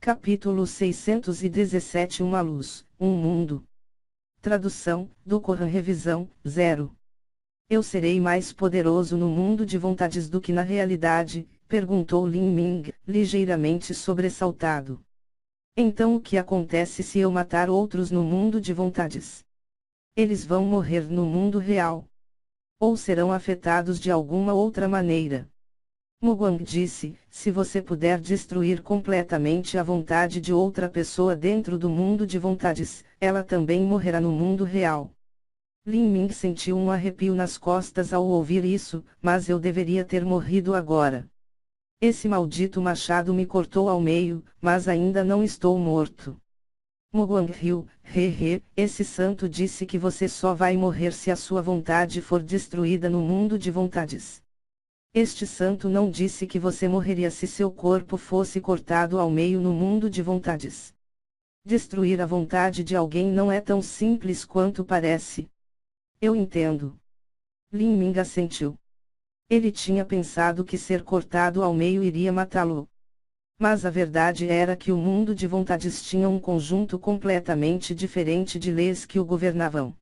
Capítulo 617 Uma luz, um mundo. Tradução, do Corã Revisão, 0. Eu serei mais poderoso no mundo de vontades do que na realidade? Perguntou Lin Ming, ligeiramente sobressaltado. Então o que acontece se eu matar outros no mundo de vontades? Eles vão morrer no mundo real. Ou serão afetados de alguma outra maneira. Mugwang disse, se você puder destruir completamente a vontade de outra pessoa dentro do mundo de vontades, ela também morrerá no mundo real. Lin Ming sentiu um arrepio nas costas ao ouvir isso, mas eu deveria ter morrido agora. Esse maldito machado me cortou ao meio, mas ainda não estou morto. Mugwang riu, esse santo disse que você só vai morrer se a sua vontade for destruída no mundo de vontades. Este santo não disse que você morreria se seu corpo fosse cortado ao meio no mundo de vontades. Destruir a vontade de alguém não é tão simples quanto parece. Eu entendo. Lin Ming assentiu. Ele tinha pensado que ser cortado ao meio iria matá-lo. Mas a verdade era que o mundo de vontades tinha um conjunto completamente diferente de leis que o governavam.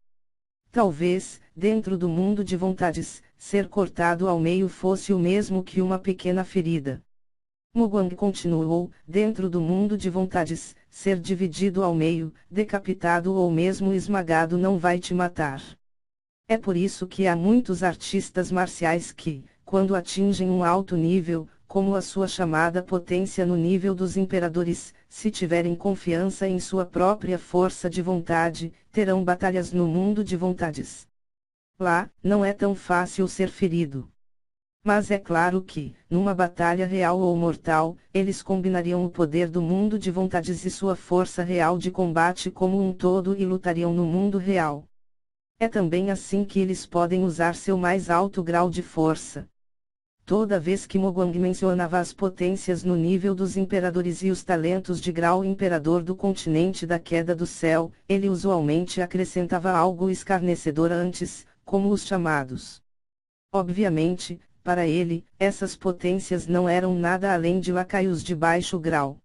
Talvez, dentro do mundo de vontades, ser cortado ao meio fosse o mesmo que uma pequena ferida. Mugwang continuou, dentro do mundo de vontades, ser dividido ao meio, decapitado ou mesmo esmagado não vai te matar. É por isso que há muitos artistas marciais que, quando atingem um alto nível, como a sua chamada potência no nível dos imperadores, se tiverem confiança em sua própria força de vontade, terão batalhas no mundo de vontades. Lá, não é tão fácil ser ferido. Mas é claro que, numa batalha real ou mortal, eles combinariam o poder do mundo de vontades e sua força real de combate como um todo e lutariam no mundo real. É também assim que eles podem usar seu mais alto grau de força. Toda vez que Mugwang mencionava as potências no nível dos imperadores e os talentos de grau imperador do continente da queda do céu, ele usualmente acrescentava algo escarnecedor antes, como os chamados. Obviamente, para ele, essas potências não eram nada além de lacaios de baixo grau.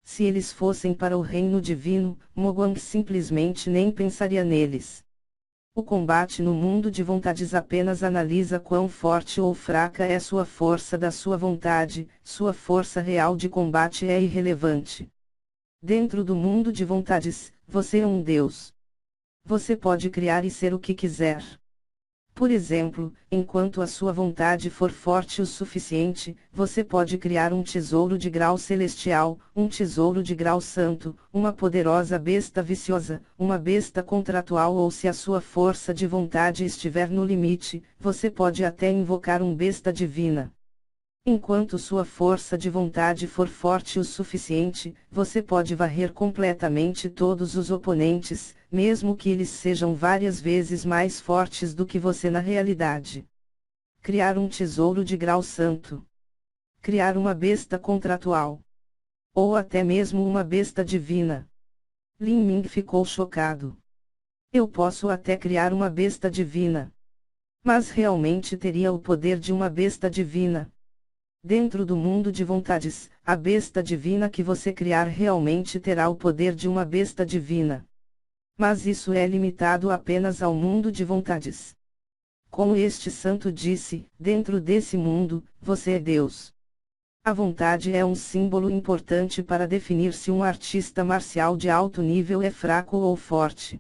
Se eles fossem para o reino divino, Mugwang simplesmente nem pensaria neles. O combate no mundo de vontades apenas analisa quão forte ou fraca é sua força da sua vontade, sua força real de combate é irrelevante. Dentro do mundo de vontades, você é um deus. Você pode criar e ser o que quiser. Por exemplo, enquanto a sua vontade for forte o suficiente, você pode criar um tesouro de grau celestial, um tesouro de grau santo, uma poderosa besta viciosa, uma besta contratual ou se a sua força de vontade estiver no limite, você pode até invocar um besta divina. Enquanto sua força de vontade for forte o suficiente, você pode varrer completamente todos os oponentes, mesmo que eles sejam várias vezes mais fortes do que você na realidade. Criar um tesouro de grau santo. Criar uma besta contratual. Ou até mesmo uma besta divina. Lin Ming ficou chocado. Eu posso até criar uma besta divina. Mas realmente teria o poder de uma besta divina. Dentro do mundo de vontades, a besta divina que você criar realmente terá o poder de uma besta divina. Mas isso é limitado apenas ao mundo de vontades. Como este santo disse, dentro desse mundo, você é Deus. A vontade é um símbolo importante para definir se um artista marcial de alto nível é fraco ou forte.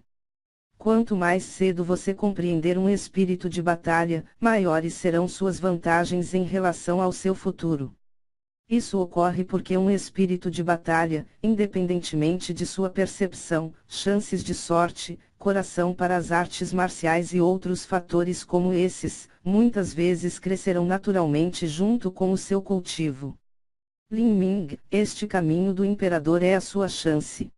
Quanto mais cedo você compreender um espírito de batalha, maiores serão suas vantagens em relação ao seu futuro. Isso ocorre porque um espírito de batalha, independentemente de sua percepção, chances de sorte, coração para as artes marciais e outros fatores como esses, muitas vezes crescerão naturalmente junto com o seu cultivo. Lin Ming, este caminho do imperador é a sua chance.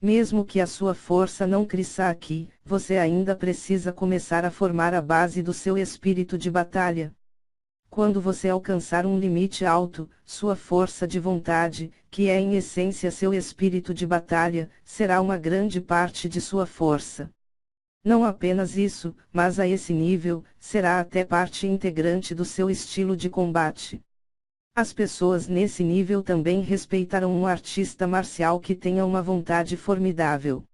Mesmo que a sua força não cresça aqui, você ainda precisa começar a formar a base do seu espírito de batalha. Quando você alcançar um limite alto, sua força de vontade, que é em essência seu espírito de batalha, será uma grande parte de sua força. Não apenas isso, mas a esse nível, será até parte integrante do seu estilo de combate. As pessoas nesse nível também respeitarão um artista marcial que tenha uma vontade formidável.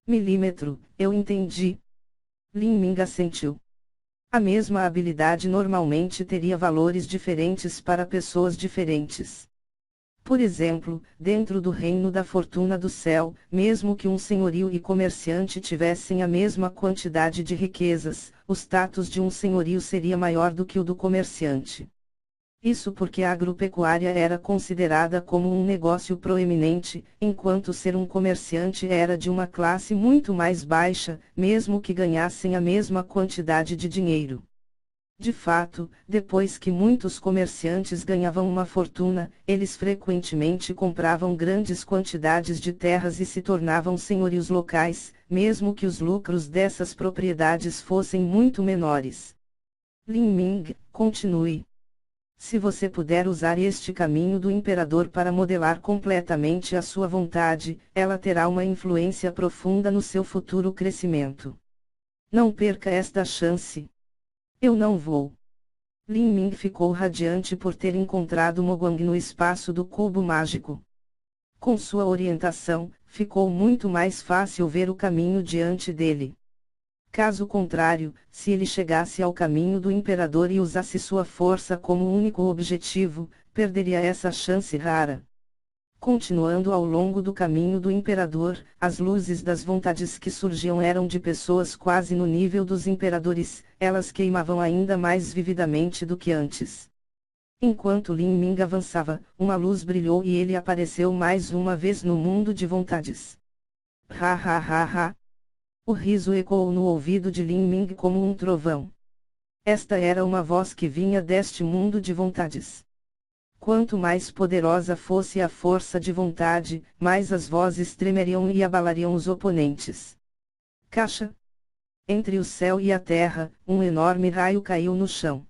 Milímetro, eu entendi. Lin Ming assentiu. A mesma habilidade normalmente teria valores diferentes para pessoas diferentes. Por exemplo, dentro do reino da fortuna do céu, mesmo que um senhorio e comerciante tivessem a mesma quantidade de riquezas, o status de um senhorio seria maior do que o do comerciante. Isso porque a agropecuária era considerada como um negócio proeminente, enquanto ser um comerciante era de uma classe muito mais baixa, mesmo que ganhassem a mesma quantidade de dinheiro. De fato, depois que muitos comerciantes ganhavam uma fortuna, eles frequentemente compravam grandes quantidades de terras e se tornavam senhorios locais, mesmo que os lucros dessas propriedades fossem muito menores. Lin Ming, continue. Se você puder usar este caminho do imperador para modelar completamente a sua vontade, ela terá uma influência profunda no seu futuro crescimento. Não perca esta chance. Eu não vou. Lin Ming ficou radiante por ter encontrado Mogwang no espaço do cubo mágico. Com sua orientação, ficou muito mais fácil ver o caminho diante dele. Caso contrário, se ele chegasse ao caminho do imperador e usasse sua força como único objetivo, perderia essa chance rara. Continuando ao longo do caminho do imperador, as luzes das vontades que surgiam eram de pessoas quase no nível dos imperadores, elas queimavam ainda mais vividamente do que antes. Enquanto Lin Ming avançava, uma luz brilhou e ele apareceu mais uma vez no mundo de vontades. Ha ha ha ha! O riso ecoou no ouvido de Lin Ming como um trovão. Esta era uma voz que vinha deste mundo de vontades. Quanto mais poderosa fosse a força de vontade, mais as vozes tremeriam e abalariam os oponentes. Caixa! Entre o céu e a terra, um enorme raio caiu no chão.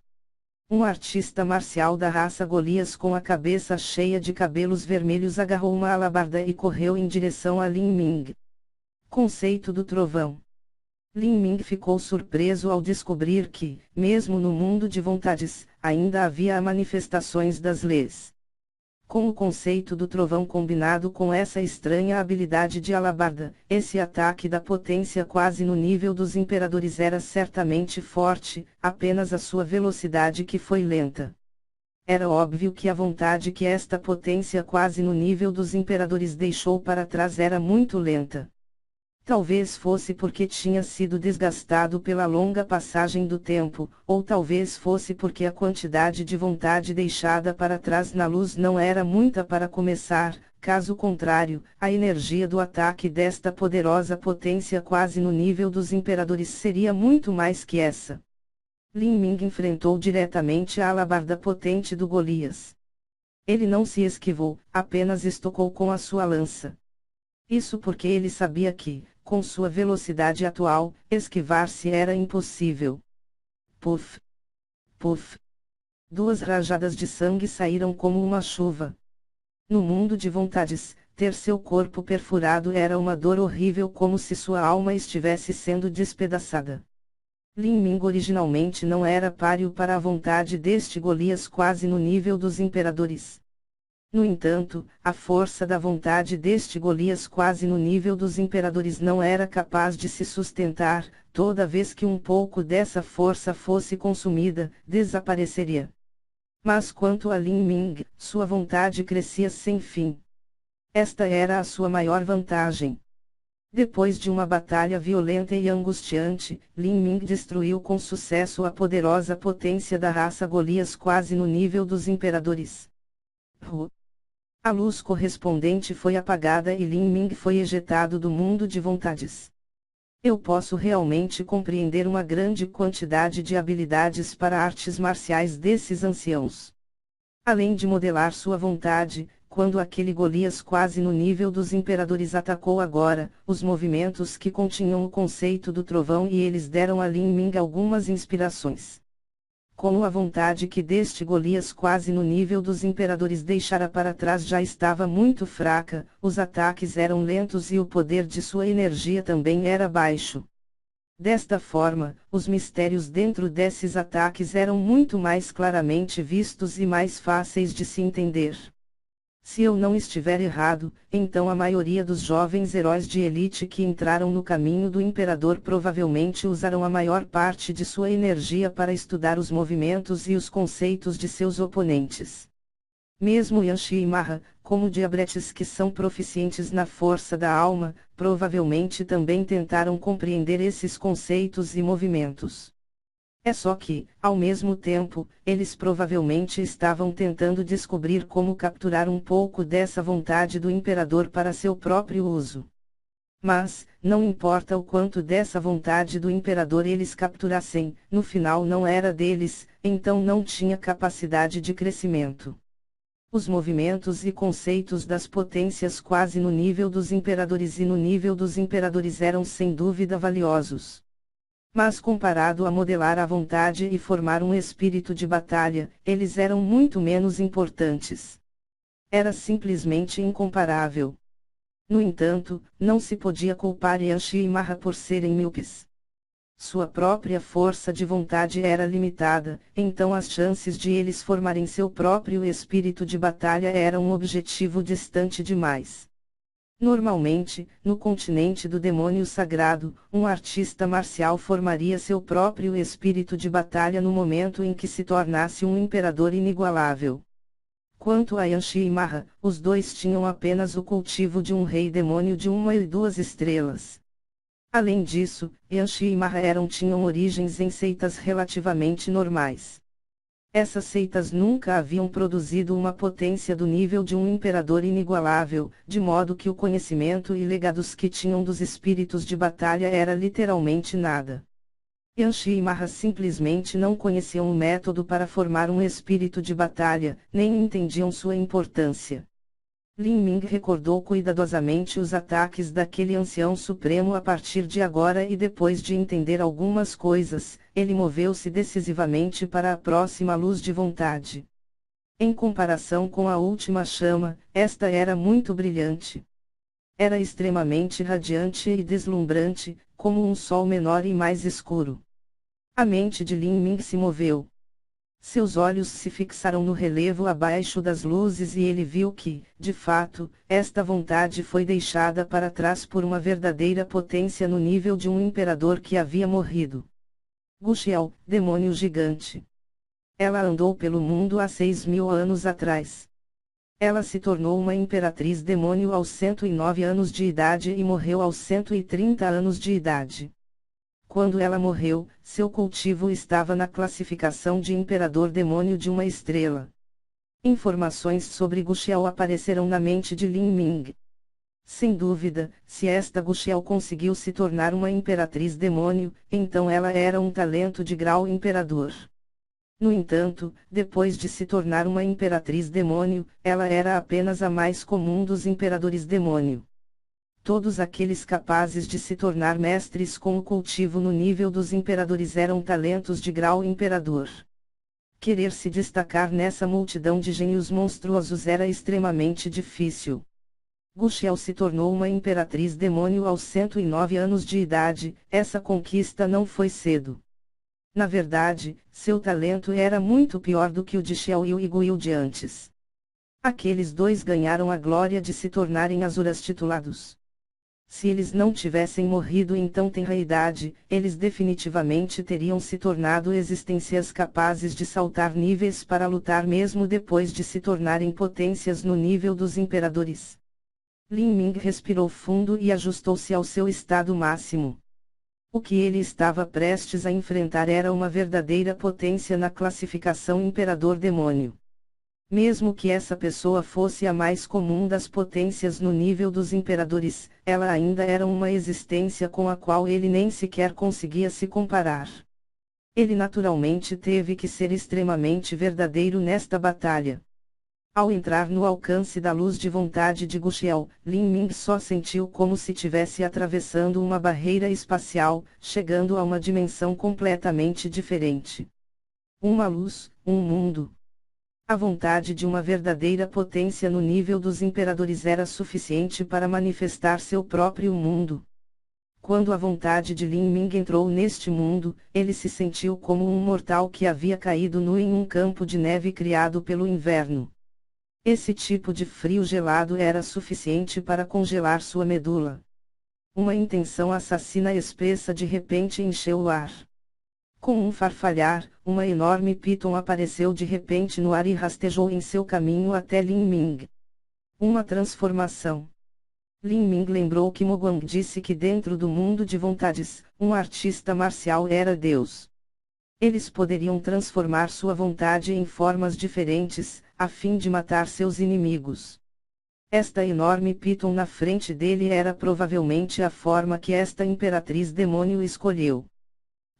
Um artista marcial da raça Golias com a cabeça cheia de cabelos vermelhos agarrou uma alabarda e correu em direção a Lin Ming. Conceito do trovão. Lin Ming ficou surpreso ao descobrir que, mesmo no mundo de vontades, ainda havia manifestações das leis. Com o conceito do trovão combinado com essa estranha habilidade de alabarda, esse ataque da potência quase no nível dos imperadores era certamente forte, apenas a sua velocidade que foi lenta. Era óbvio que a vontade que esta potência quase no nível dos imperadores deixou para trás era muito lenta. Talvez fosse porque tinha sido desgastado pela longa passagem do tempo, ou talvez fosse porque a quantidade de vontade deixada para trás na luz não era muita para começar, caso contrário, a energia do ataque desta poderosa potência quase no nível dos imperadores seria muito mais que essa. Lin Ming enfrentou diretamente a alabarda potente do Golias. Ele não se esquivou, apenas estocou com a sua lança. Isso porque ele sabia que, com sua velocidade atual, esquivar-se era impossível. Puf! Puf! Duas rajadas de sangue saíram como uma chuva. No mundo de vontades, ter seu corpo perfurado era uma dor horrível, como se sua alma estivesse sendo despedaçada. Lin Ming originalmente não era páreo para a vontade deste Golias quase no nível dos imperadores. No entanto, a força da vontade deste Golias quase no nível dos imperadores não era capaz de se sustentar, toda vez que um pouco dessa força fosse consumida, desapareceria. Mas quanto a Lin Ming, sua vontade crescia sem fim. Esta era a sua maior vantagem. Depois de uma batalha violenta e angustiante, Lin Ming destruiu com sucesso a poderosa potência da raça Golias quase no nível dos imperadores. A luz correspondente foi apagada e Lin Ming foi ejetado do mundo de vontades. Eu posso realmente compreender uma grande quantidade de habilidades para artes marciais desses anciãos. Além de modelar sua vontade, quando aquele Golias quase no nível dos imperadores atacou agora, os movimentos que continham o conceito do trovão e eles deram a Lin Ming algumas inspirações. Como a vontade que deste Golias quase no nível dos imperadores deixara para trás já estava muito fraca, os ataques eram lentos e o poder de sua energia também era baixo. Desta forma, os mistérios dentro desses ataques eram muito mais claramente vistos e mais fáceis de se entender. Se eu não estiver errado, então a maioria dos jovens heróis de elite que entraram no caminho do imperador provavelmente usaram a maior parte de sua energia para estudar os movimentos e os conceitos de seus oponentes. Mesmo Yanshi e Maha, como diabretes que são proficientes na força da alma, provavelmente também tentaram compreender esses conceitos e movimentos. É só que, ao mesmo tempo, eles provavelmente estavam tentando descobrir como capturar um pouco dessa vontade do imperador para seu próprio uso. Mas, não importa o quanto dessa vontade do imperador eles capturassem, no final não era deles, então não tinha capacidade de crescimento. Os movimentos e conceitos das potências quase no nível dos imperadores e no nível dos imperadores eram sem dúvida valiosos. Mas comparado a modelar a vontade e formar um espírito de batalha, eles eram muito menos importantes. Era simplesmente incomparável. No entanto, não se podia culpar Yanshi e Maha por serem míopes. Sua própria força de vontade era limitada, então as chances de eles formarem seu próprio espírito de batalha eram um objetivo distante demais. Normalmente, no continente do demônio sagrado, um artista marcial formaria seu próprio espírito de batalha no momento em que se tornasse um imperador inigualável. Quanto a Yanshi e Maha, os dois tinham apenas o cultivo de um rei demônio de 1 e 2 estrelas. Além disso, Yanshi e Maha tinham origens em seitas relativamente normais. Essas seitas nunca haviam produzido uma potência do nível de um imperador inigualável, de modo que o conhecimento e legados que tinham dos espíritos de batalha era literalmente nada. Yanshi e Maha simplesmente não conheciam o método para formar um espírito de batalha, nem entendiam sua importância. Lin Ming recordou cuidadosamente os ataques daquele ancião supremo a partir de agora e depois de entender algumas coisas, ele moveu-se decisivamente para a próxima luz de vontade. Em comparação com a última chama, esta era muito brilhante. Era extremamente radiante e deslumbrante, como um sol menor e mais escuro. A mente de Lin Ming se moveu. Seus olhos se fixaram no relevo abaixo das luzes e ele viu que, de fato, esta vontade foi deixada para trás por uma verdadeira potência no nível de um imperador que havia morrido. Guxiao, demônio gigante. Ela andou pelo mundo há 6.000 anos atrás. Ela se tornou uma imperatriz demônio aos 109 anos de idade e morreu aos 130 anos de idade. Quando ela morreu, seu cultivo estava na classificação de imperador demônio de 1 estrela. Informações sobre Guxiao apareceram na mente de Lin Ming. Sem dúvida, se esta Guxiao conseguiu se tornar uma imperatriz demônio, então ela era um talento de grau imperador. No entanto, depois de se tornar uma imperatriz demônio, ela era apenas a mais comum dos imperadores demônio. Todos aqueles capazes de se tornar mestres com o cultivo no nível dos imperadores eram talentos de grau imperador. Querer se destacar nessa multidão de gênios monstruosos era extremamente difícil. Guxiao se tornou uma imperatriz demônio aos 109 anos de idade, essa conquista não foi cedo. Na verdade, seu talento era muito pior do que o de Xiao e Guil de antes. Aqueles dois ganharam a glória de se tornarem Asuras titulados. Se eles não tivessem morrido em tão tenra idade, eles definitivamente teriam se tornado existências capazes de saltar níveis para lutar mesmo depois de se tornarem potências no nível dos imperadores. Lin Ming respirou fundo e ajustou-se ao seu estado máximo. O que ele estava prestes a enfrentar era uma verdadeira potência na classificação imperador-demônio. Mesmo que essa pessoa fosse a mais comum das potências no nível dos imperadores, ela ainda era uma existência com a qual ele nem sequer conseguia se comparar. Ele naturalmente teve que ser extremamente verdadeiro nesta batalha. Ao entrar no alcance da luz de vontade de Guxiao, Lin Ming só sentiu como se tivesse atravessando uma barreira espacial, chegando a uma dimensão completamente diferente. Uma luz, um mundo. A vontade de uma verdadeira potência no nível dos imperadores era suficiente para manifestar seu próprio mundo. Quando a vontade de Lin Ming entrou neste mundo, ele se sentiu como um mortal que havia caído nu em um campo de neve criado pelo inverno. Esse tipo de frio gelado era suficiente para congelar sua medula. Uma intenção assassina espessa de repente encheu o ar. Com um farfalhar, uma enorme piton apareceu de repente no ar e rastejou em seu caminho até Lin Ming. Uma transformação. Lin Ming lembrou que Mogwang disse que dentro do mundo de vontades, um artista marcial era Deus. Eles poderiam transformar sua vontade em formas diferentes, a fim de matar seus inimigos. Esta enorme piton na frente dele era provavelmente a forma que esta imperatriz demônio escolheu.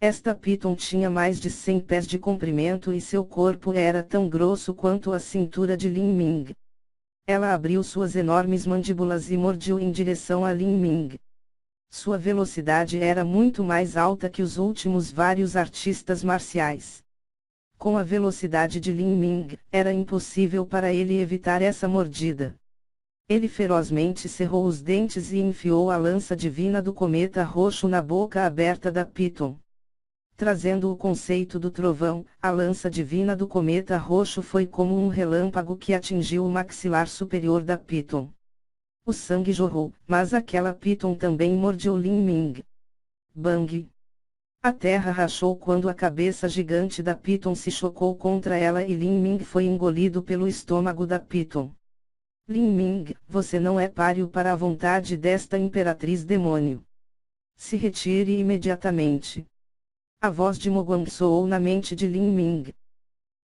Esta piton tinha mais de 100 pés de comprimento e seu corpo era tão grosso quanto a cintura de Lin Ming. Ela abriu suas enormes mandíbulas e mordiu em direção a Lin Ming. Sua velocidade era muito mais alta que os últimos vários artistas marciais. Com a velocidade de Lin Ming, era impossível para ele evitar essa mordida. Ele ferozmente cerrou os dentes e enfiou a lança divina do cometa roxo na boca aberta da piton. Trazendo o conceito do trovão, a lança divina do cometa roxo foi como um relâmpago que atingiu o maxilar superior da piton. O sangue jorrou, mas aquela piton também mordeu Lin Ming. Bang! A terra rachou quando a cabeça gigante da piton se chocou contra ela e Lin Ming foi engolido pelo estômago da piton. Lin Ming, você não é páreo para a vontade desta imperatriz demônio. Se retire imediatamente. A voz de Mogwang soou na mente de Lin Ming.